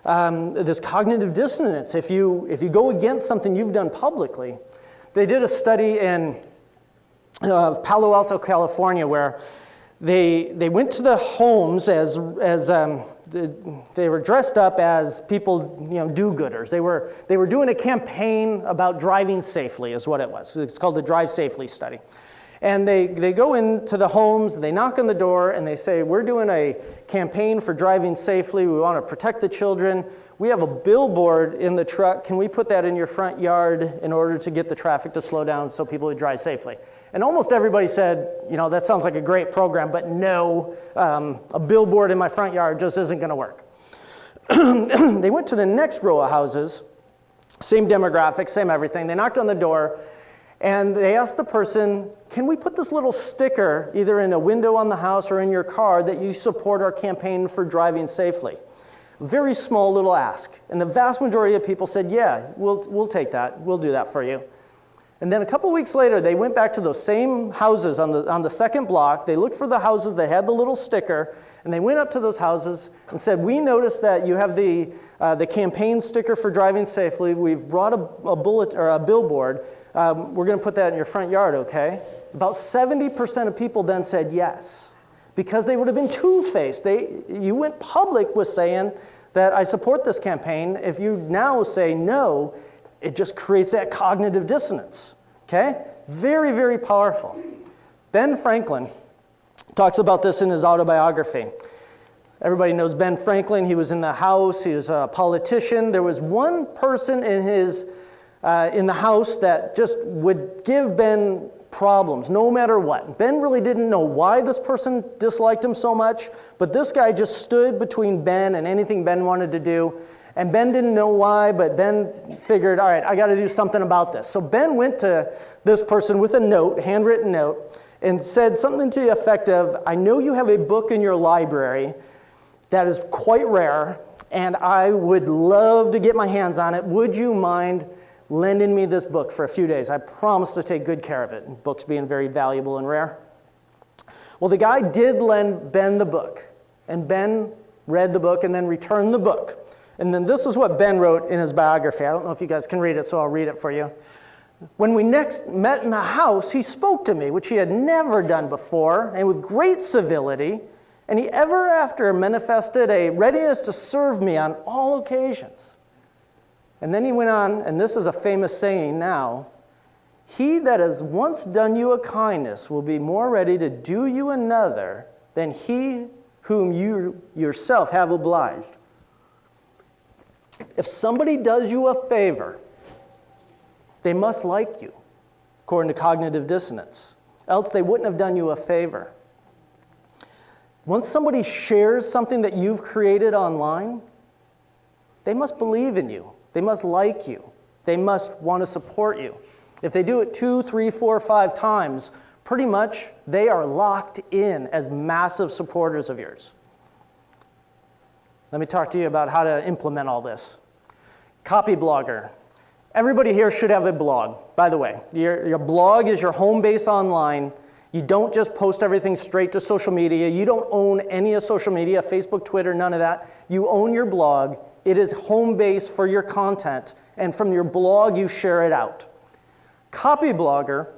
this cognitive dissonance if you go against something you've done publicly. They did a study in Palo Alto, California, where they went to the homes as they were dressed up as people, do-gooders. They were doing a campaign about driving safely, is what it was. It's called the Drive Safely Study. And they go into the homes, they knock on the door, and they say, we're doing a campaign for driving safely. We want to protect the children. We have a billboard in the truck. Can we put that in your front yard in order to get the traffic to slow down so people would drive safely? And almost everybody said, that sounds like a great program, but no, a billboard in my front yard just isn't going to work. They went to the next row of houses, same demographics, same everything. They knocked on the door, and they asked the person, can we put this little sticker either in a window on the house or in your car that you support our campaign for driving safely? Very small little ask. And the vast majority of people said, yeah, we'll take that. We'll do that for you. And then a couple weeks later, they went back to those same houses on the second block. They looked for the houses that had the little sticker, and they went up to those houses and said, we noticed that you have the campaign sticker for driving safely. We've brought a bullet or a billboard. We're going to put that in your front yard, okay? About 70% of people then said yes, because they would have been two-faced. You went public with saying that I support this campaign. If you now say no, it just creates that cognitive dissonance, okay? Very, very powerful. Ben Franklin talks about this in his autobiography. Everybody knows Ben Franklin. He was in the House. He was a politician. There was one person in the House that just would give Ben problems, no matter what. Ben really didn't know why this person disliked him so much, but this guy just stood between Ben and anything Ben wanted to do. And Ben didn't know why, but Ben figured, all right, I got to do something about this. So Ben went to this person with a note, handwritten note, and said something to the effect of, I know you have a book in your library that is quite rare, and I would love to get my hands on it. Would you mind lending me this book for a few days? I promise to take good care of it, books being very valuable and rare. Well, the guy did lend Ben the book, and Ben read the book and then returned the book. And then this is what Ben wrote in his biography. I don't know if you guys can read it, so I'll read it for you. When we next met in the house, he spoke to me, which he had never done before, and with great civility, and he ever after manifested a readiness to serve me on all occasions. And then he went on, and this is a famous saying now, he that has once done you a kindness will be more ready to do you another than he whom you yourself have obliged. If somebody does you a favor, they must like you, according to cognitive dissonance. Else they wouldn't have done you a favor. Once somebody shares something that you've created online, they must believe in you. They must like you. They must want to support you. If they do it 2, 3, 4, 5 times, pretty much they are locked in as massive supporters of yours. Let me talk to you about how to implement all this. Copy blogger. Everybody here should have a blog, by the way. Your blog is your home base online. You don't just post everything straight to social media. You don't own any of social media, Facebook, Twitter, none of that. You own your blog. It is home base for your content, and from your blog, you share it out. Copy blogger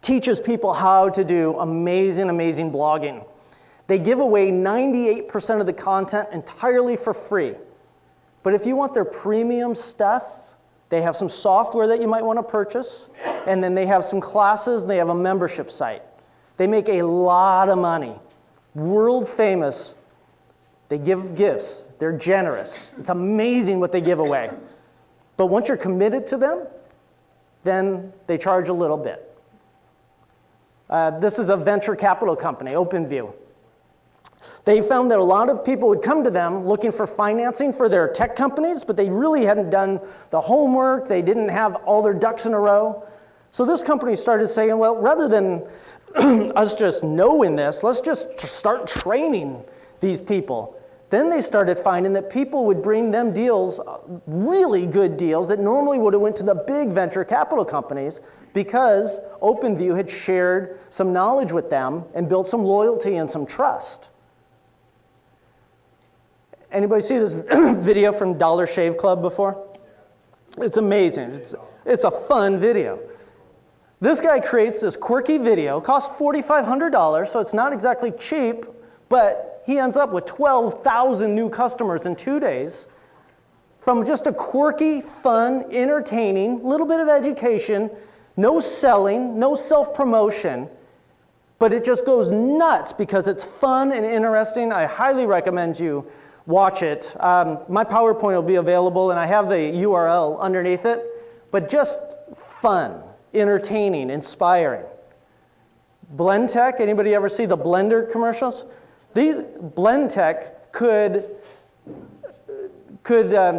teaches people how to do amazing, amazing blogging. They give away 98% of the content entirely for free. But if you want their premium stuff, they have some software that you might want to purchase, and then they have some classes, and they have a membership site. They make a lot of money. World famous. They give gifts. They're generous. It's amazing what they give away. But once you're committed to them, then they charge a little bit. This is a venture capital company, OpenView. They found that a lot of people would come to them looking for financing for their tech companies, but they really hadn't done the homework. They didn't have all their ducks in a row. So this company started saying, well, rather than us just knowing this, let's just start training these people. Then they started finding that people would bring them deals, really good deals, that normally would have went to the big venture capital companies because OpenView had shared some knowledge with them and built some loyalty and some trust. Anybody see this video from Dollar Shave Club before? It's amazing. It's a fun video. This guy creates this quirky video, costs $4,500, so it's not exactly cheap, but he ends up with 12,000 new customers in 2 days from just a quirky, fun, entertaining, little bit of education, no selling, no self-promotion, but it just goes nuts because it's fun and interesting. I highly recommend you watch it. My PowerPoint will be available, and I have the URL underneath it, but just fun, entertaining, inspiring. Blendtec, anybody ever see the Blender commercials? Blendtec could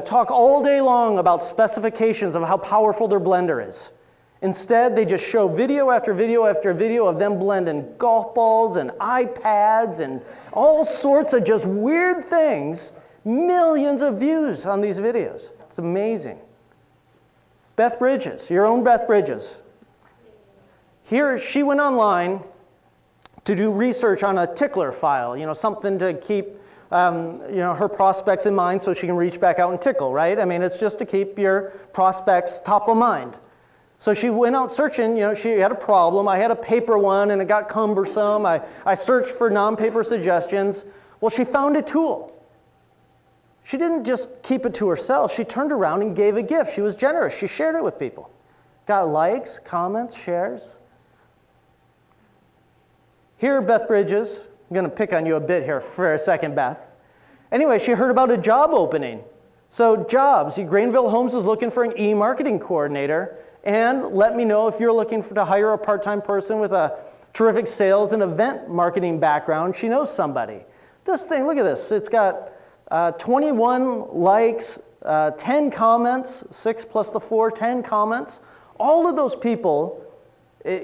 talk all day long about specifications of how powerful their blender is. Instead, they just show video after video after video of them blending golf balls and iPads and all sorts of just weird things. Millions of views on these videos. It's amazing. Beth Bridges, your own Beth Bridges. Here, she went online to do research on a tickler file, something to keep her prospects in mind so she can reach back out and tickle, right? I mean, it's just to keep your prospects top of mind. So she went out searching, she had a problem. I had a paper one and it got cumbersome. I searched for non-paper suggestions. Well, she found a tool. She didn't just keep it to herself. She turned around and gave a gift. She was generous. She shared it with people. Got likes, comments, shares. Here, Beth Bridges, I'm going to pick on you a bit here for a second, Beth. Anyway, she heard about a job opening. So jobs, Grainville Homes is looking for an e-marketing coordinator. And let me know if you're looking to hire a part-time person with a terrific sales and event marketing background. She knows somebody. This thing, look at this. It's got 21 likes, 10 comments, 6 plus the 4, 10 comments. All of those people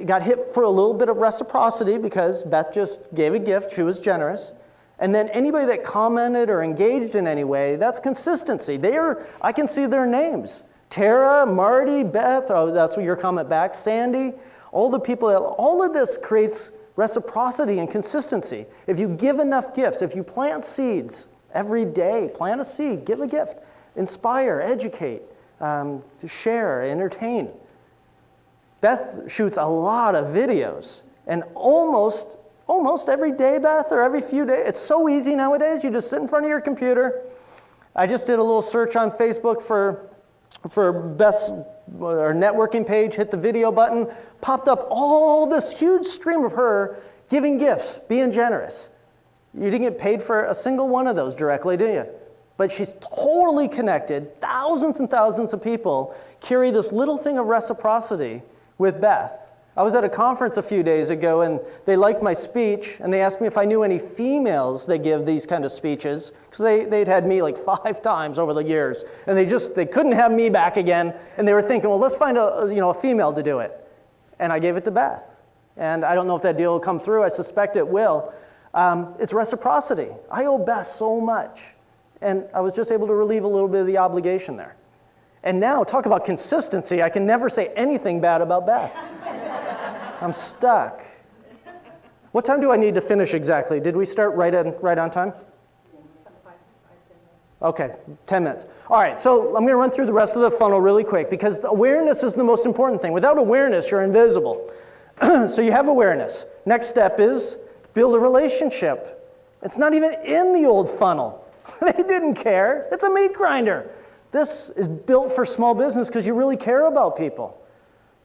got hit for a little bit of reciprocity because Beth just gave a gift. She was generous. And then anybody that commented or engaged in any way, that's consistency. I can see their names. Tara, Marty, Beth, oh, that's what your comment back, Sandy, all the people, all of this creates reciprocity and consistency. If you give enough gifts, if you plant seeds every day, plant a seed, give a gift, inspire, educate, to share, entertain. Beth shoots a lot of videos, and almost every day, Beth, or every few days, it's so easy nowadays, you just sit in front of your computer. I just did a little search on Facebook for Beth's or networking page, hit the video button, popped up all this huge stream of her giving gifts, being generous. You didn't get paid for a single one of those directly, did you? But she's totally connected. Thousands and thousands of people carry this little thing of reciprocity with Beth. I was at a conference a few days ago, and they liked my speech, and they asked me if I knew any females that give these kind of speeches, because they'd had me like 5 times over the years, and they couldn't have me back again, and they were thinking, well, let's find a female to do it. And I gave it to Beth. And I don't know if that deal will come through. I suspect it will. It's reciprocity. I owe Beth so much, and I was just able to relieve a little bit of the obligation there. And now, talk about consistency, I can never say anything bad about Beth. I'm stuck. What time do I need to finish exactly? Did we start right on time? Okay, 10 minutes. All right, so I'm going to run through the rest of the funnel really quick because awareness is the most important thing. Without awareness, you're invisible. So you have awareness. Next step is build a relationship. It's not even in the old funnel. They didn't care. It's a meat grinder. This is built for small business because you really care about people.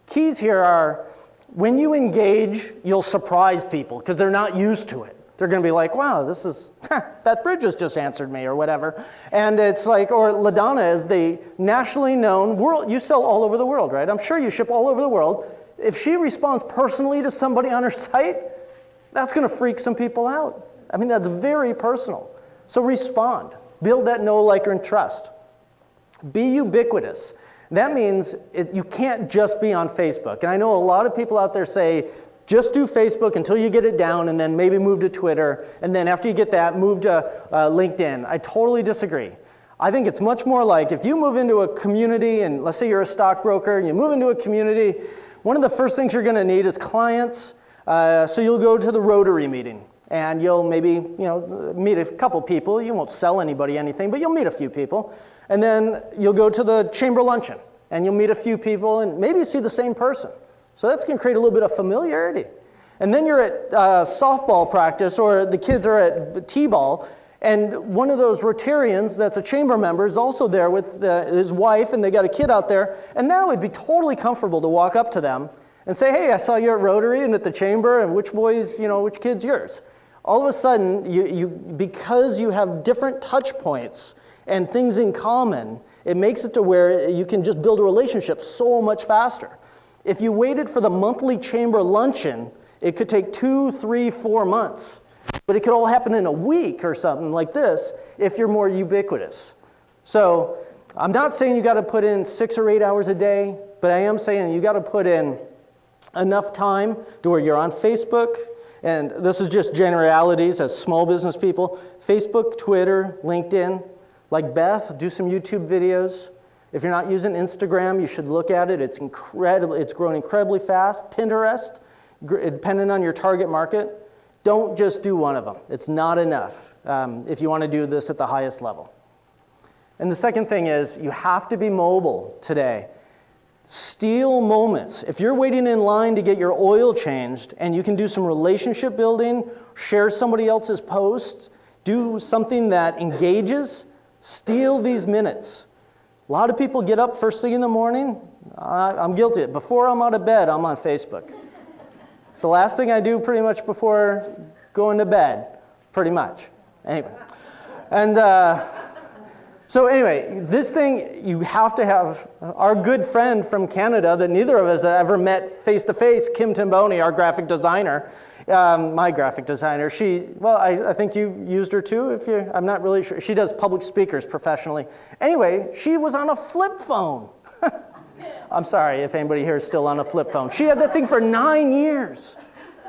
Keys here are, when you engage, you'll surprise people because they're not used to it. They're going to be like, wow, this is, Beth Bridges just answered me or whatever. And it's like, or LaDonna is the nationally known world, you sell all over the world, right? I'm sure you ship all over the world. If she responds personally to somebody on her site, that's going to freak some people out. I mean, that's very personal. So respond. Build that know, like, and trust. Be ubiquitous. That means you can't just be on Facebook. And I know a lot of people out there say, just do Facebook until you get it down and then maybe move to Twitter. And then after you get that, move to LinkedIn. I totally disagree. I think it's much more like if you move into a community, and let's say you're a stockbroker, and you move into a community, one of the first things you're going to need is clients. So you'll go to the Rotary meeting. And you'll maybe meet a couple people. You won't sell anybody anything, but you'll meet a few people. And then you'll go to the chamber luncheon, and you'll meet a few people, and maybe you see the same person. So that's going to create a little bit of familiarity. And then you're at softball practice, or the kids are at t-ball, and one of those Rotarians that's a chamber member is also there with his wife, and they got a kid out there. And now it'd be totally comfortable to walk up to them and say, hey, I saw you at Rotary and at the chamber, and which kid's yours? All of a sudden, because you have different touch points and things in common, it makes it to where you can just build a relationship so much faster. If you waited for the monthly chamber luncheon, it could take 2, 3, 4 months. But it could all happen in a week or something like this if you're more ubiquitous. So I'm not saying you got to put in 6 or 8 hours a day, but I am saying you got to put in enough time to where you're on Facebook, and this is just generalities as small business people, Facebook, Twitter, LinkedIn. Like Beth, do some YouTube videos. If you're not using Instagram, you should look at it. It's grown incredibly fast. Pinterest, depending on your target market. Don't just do one of them. It's not enough if you want to do this at the highest level. And the second thing is you have to be mobile today. Steal moments. If you're waiting in line to get your oil changed and you can do some relationship building, share somebody else's posts, do something that engages, steal these minutes. A lot of people get up first thing in the morning. I'm guilty. Before I'm out of bed, I'm on Facebook. It's the last thing I do pretty much before going to bed, pretty much. Anyway. And so anyway, this thing, you have to have our good friend from Canada that neither of us ever met face-to-face, Kim Timboni, our graphic designer, my graphic designer. I think you used her too, I'm not really sure. She does public speakers professionally. Anyway, she was on a flip phone. I'm sorry if anybody here is still on a flip phone. She had that thing for 9 years.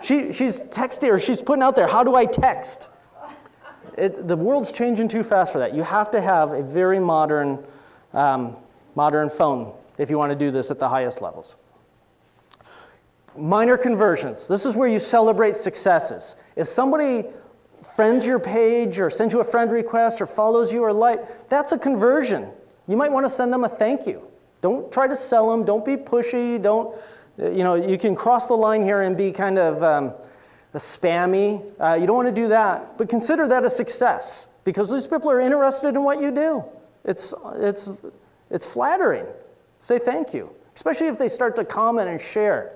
She's texting, or she's putting out there, how do I text? The world's changing too fast for that. You have to have a very modern phone if you want to do this at the highest levels. Minor conversions. This is where you celebrate successes. If somebody friends your page or sends you a friend request or follows you or like, that's a conversion. You might want to send them a thank you. Don't try to sell them. Don't be pushy. You can cross the line here and be kind of spammy. You don't want to do that. But consider that a success because these people are interested in what you do. It's flattering. Say thank you, especially if they start to comment and share.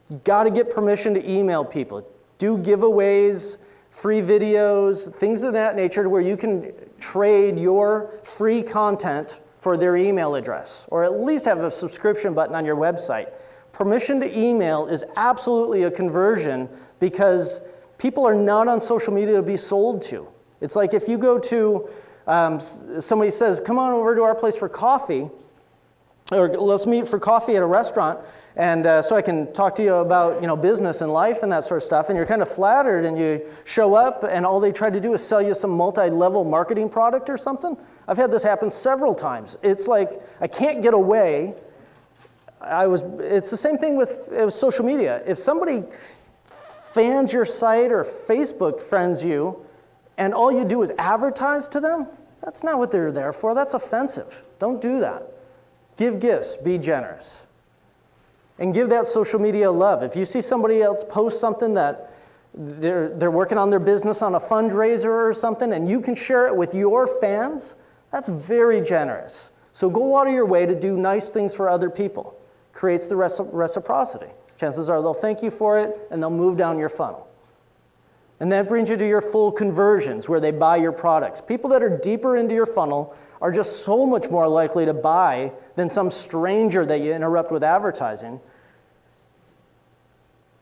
You got to get permission to email people. Do giveaways, free videos, things of that nature to where you can trade your free content for their email address, or at least have a subscription button on your website. permission to email is absolutely a conversion because people are not on social media to be sold to. It's like if you go to, somebody says, come on over to our place for coffee, or let's meet for coffee at a restaurant, and so I can talk to you about business and life and that sort of stuff, and you're kind of flattered, and you show up, and all they try to do is sell you some multi-level marketing product or something. I've had this happen several times. It's like I can't get away. It's the same thing with social media. If somebody fans your site or Facebook friends you, and all you do is advertise to them, that's not what they're there for. That's offensive. Don't do that. Give gifts, be generous. And give that social media love. If you see somebody else post something that they're working on their business on a fundraiser or something, and you can share it with your fans, that's very generous. So go out of your way to do nice things for other people. Creates the reciprocity. Chances are they'll thank you for it, and they'll move down your funnel. And that brings you to your full conversions, where they buy your products. People that are deeper into your funnel are just so much more likely to buy than some stranger that you interrupt with advertising.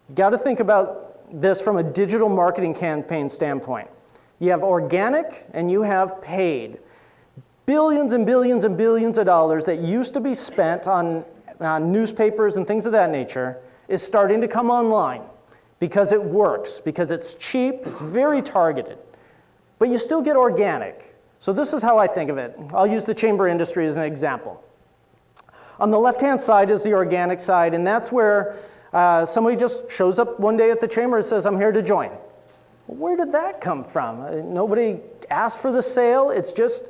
You got to think about this from a digital marketing campaign standpoint. You have organic and you have paid. Billions and billions and billions of dollars that used to be spent on newspapers and things of that nature is starting to come online because it works, because it's cheap, it's very targeted. But you still get organic. So this is how I think of it. I'll use the chamber industry as an example. On the left-hand side is the organic side, and that's where somebody just shows up one day at the chamber and says, I'm here to join. Where did that come from? Nobody asked for the sale. It's just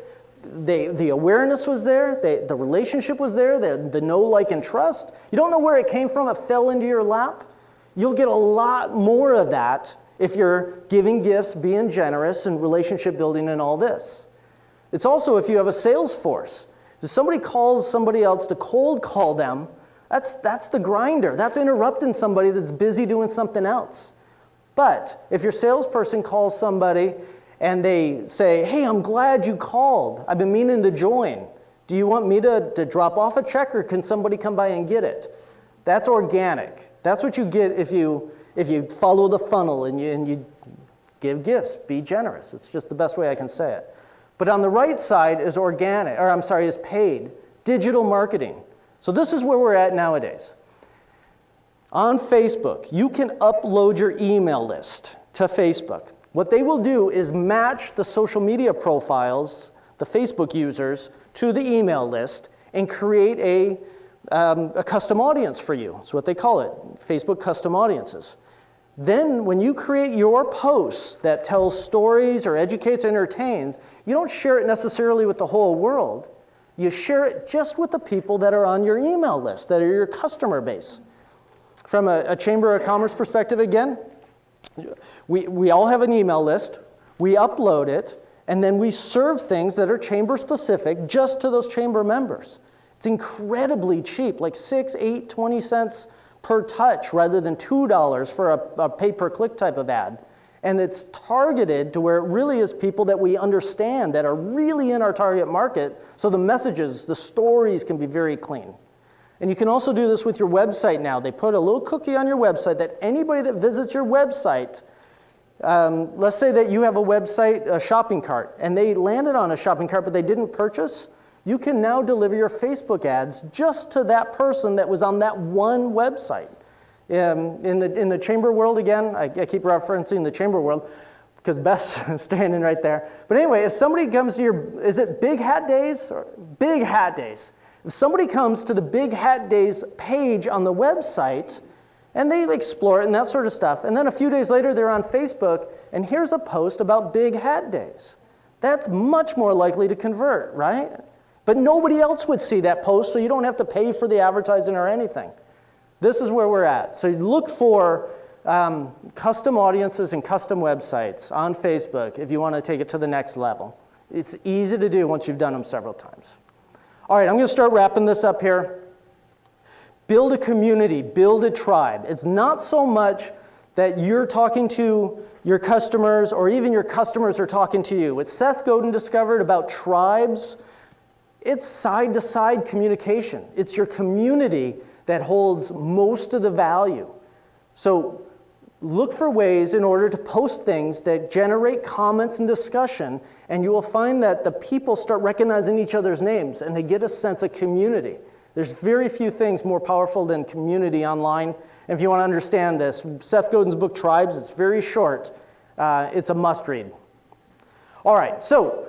the awareness was there, the relationship was there, the know, like, and trust. You don't know where it came from. It fell into your lap. You'll get a lot more of that if you're giving gifts, being generous, and relationship building and all this. It's also if you have a sales force. If somebody calls somebody else to cold call them, that's the grinder. That's interrupting somebody that's busy doing something else. But if your salesperson calls somebody and they say, hey, I'm glad you called. I've been meaning to join. Do you want me to drop off a check, or can somebody come by and get it? That's organic. That's what you get if you follow the funnel and you give gifts, be generous. It's just the best way I can say it. But on the right side is is paid, digital marketing. So this is where we're at nowadays. On Facebook, you can upload your email list to Facebook. What they will do is match the social media profiles, the Facebook users, to the email list and create a custom audience for you. That's what they call it, Facebook custom audiences. Then when you create your posts that tell stories or educates or entertains, you don't share it necessarily with the whole world. You share it just with the people that are on your email list, that are your customer base. From a Chamber of Commerce perspective again, we all have an email list, we upload it, and then we serve things that are chamber specific just to those chamber members. It's incredibly cheap, like 6, 8, 20 cents per touch rather than $2 for a pay-per-click type of ad. And it's targeted to where it really is people that we understand that are really in our target market, so the messages, the stories can be very clean. And you can also do this with your website now. They put a little cookie on your website that anybody that visits your website, let's say that you have a website, a shopping cart, and they landed on a shopping cart but they didn't purchase, you can now deliver your Facebook ads just to that person that was on that one website. In the chamber world, again, I keep referencing the chamber world because Beth's standing right there. But anyway, if somebody comes to your, is it Big Hat Days? Big Hat Days. If somebody comes to the Big Hat Days page on the website and they explore it and that sort of stuff, and then a few days later they're on Facebook and here's a post about Big Hat Days, that's much more likely to convert, right? But nobody else would see that post, so you don't have to pay for the advertising or anything. This is where we're at. So look for custom audiences and custom websites on Facebook if you want to take it to the next level. It's easy to do once you've done them several times. All right, I'm going to start wrapping this up here. Build a community, build a tribe. It's not so much that you're talking to your customers or even your customers are talking to you. What Seth Godin discovered about tribes, it's side-to-side communication. It's your community that holds most of the value. So look for ways in order to post things that generate comments and discussion, and you will find that the people start recognizing each other's names and they get a sense of community. There's very few things more powerful than community online. And if you want to understand this, Seth Godin's book Tribes, it's very short. It's a must read. All right, so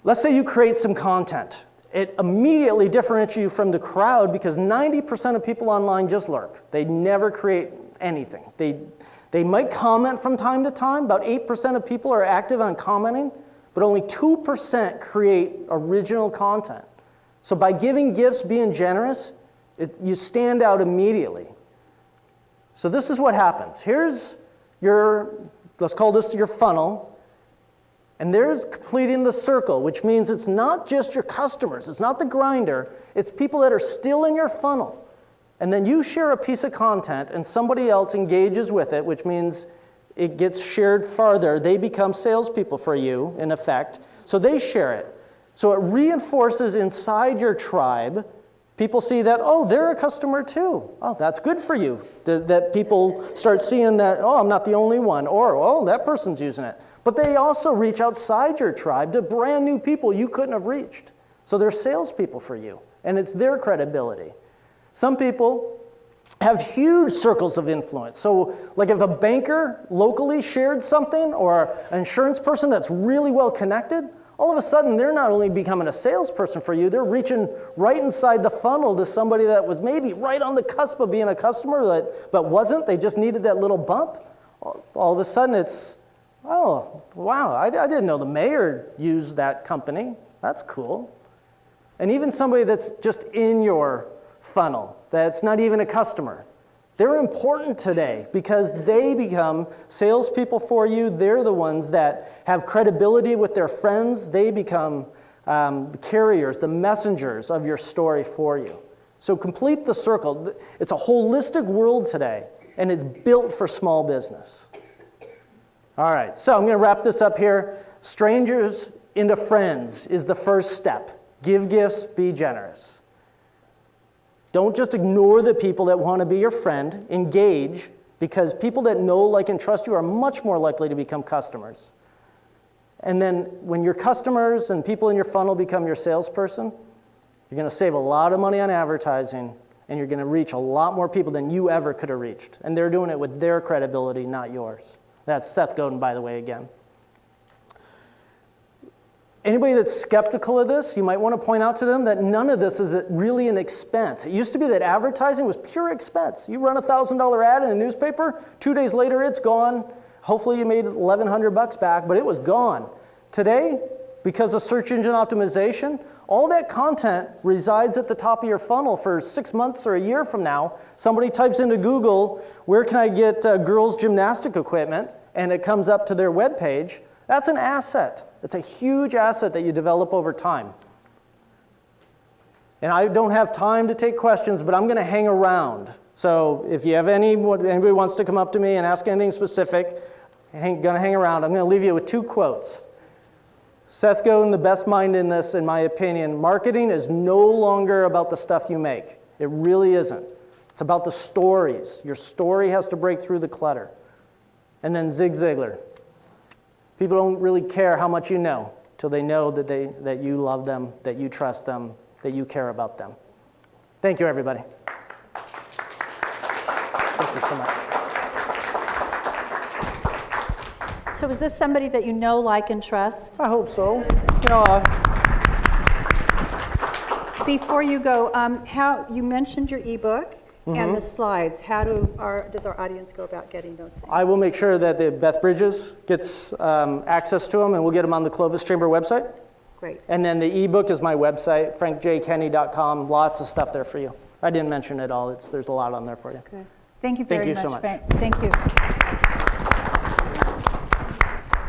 let's say you create some content. It immediately differentiates you from the crowd because 90% of people online just lurk. They never create anything. They might comment from time to time. About 8% of people are active on commenting, but only 2% create original content. So by giving gifts, being generous, you stand out immediately. So this is what happens. Here's your, let's call this your funnel. And there's completing the circle, which means it's not just your customers. It's not the grinder. It's people that are still in your funnel. And then you share a piece of content and somebody else engages with it, which means it gets shared farther. They become salespeople for you, in effect. So they share it. So it reinforces inside your tribe. People see that, oh, they're a customer too. Oh, that's good for you. That people start seeing that, oh, I'm not the only one. Or, oh, that person's using it. But they also reach outside your tribe to brand new people you couldn't have reached. So they're salespeople for you. And it's their credibility. Some people have huge circles of influence. So like if a banker locally shared something or an insurance person that's really well connected, all of a sudden they're not only becoming a salesperson for you, they're reaching right inside the funnel to somebody that was maybe right on the cusp of being a customer but wasn't. They just needed that little bump. All of a sudden it's, oh, wow, I didn't know the mayor used that company. That's cool. And even somebody that's just in your funnel, that's not even a customer. They're important today because they become salespeople for you. They're the ones that have credibility with their friends. They become the carriers, the messengers of your story for you. So complete the circle. It's a holistic world today, and it's built for small business. All right, so I'm going to wrap this up here. Strangers into friends is the first step. Give gifts, be generous. Don't just ignore the people that want to be your friend. Engage, because people that know, like, and trust you are much more likely to become customers. And then when your customers and people in your funnel become your salesperson, you're going to save a lot of money on advertising, and you're going to reach a lot more people than you ever could have reached. And they're doing it with their credibility, not yours. That's Seth Godin, by the way, again. Anybody that's skeptical of this, you might want to point out to them that none of this is really an expense. It used to be that advertising was pure expense. You run a $1,000 ad in a newspaper, 2 days later it's gone. Hopefully you made $1,100 back, but it was gone. Today, because of search engine optimization, all that content resides at the top of your funnel for 6 months or a year from now. Somebody types into Google, where can I get girls' gymnastic equipment? And it comes up to their webpage. That's an asset. It's a huge asset that you develop over time. And I don't have time to take questions, but I'm going to hang around. So if you have anybody wants to come up to me and ask anything specific, going to hang around. I'm going to leave you with 2 quotes. Seth Godin, the best mind in this, in my opinion, marketing is no longer about the stuff you make. It really isn't. It's about the stories. Your story has to break through the clutter. And then Zig Ziglar. People don't really care how much you know till they know that you love them, that you trust them, that you care about them. Thank you, everybody. Thank you so much.
So is this somebody that you know, like, and trust?
I hope so.
Before you go, how you mentioned your ebook and the slides. How does our audience go about getting those things?
I will make sure that Beth Bridges gets access to them, and we'll get them on the Clovis Chamber website.
Great.
And then the ebook is my website, frankjkenny.com. Lots of stuff there for you. I didn't mention it all. There's a lot on there for you.
Okay. Thank you very much,
so much.
Frank. Thank you.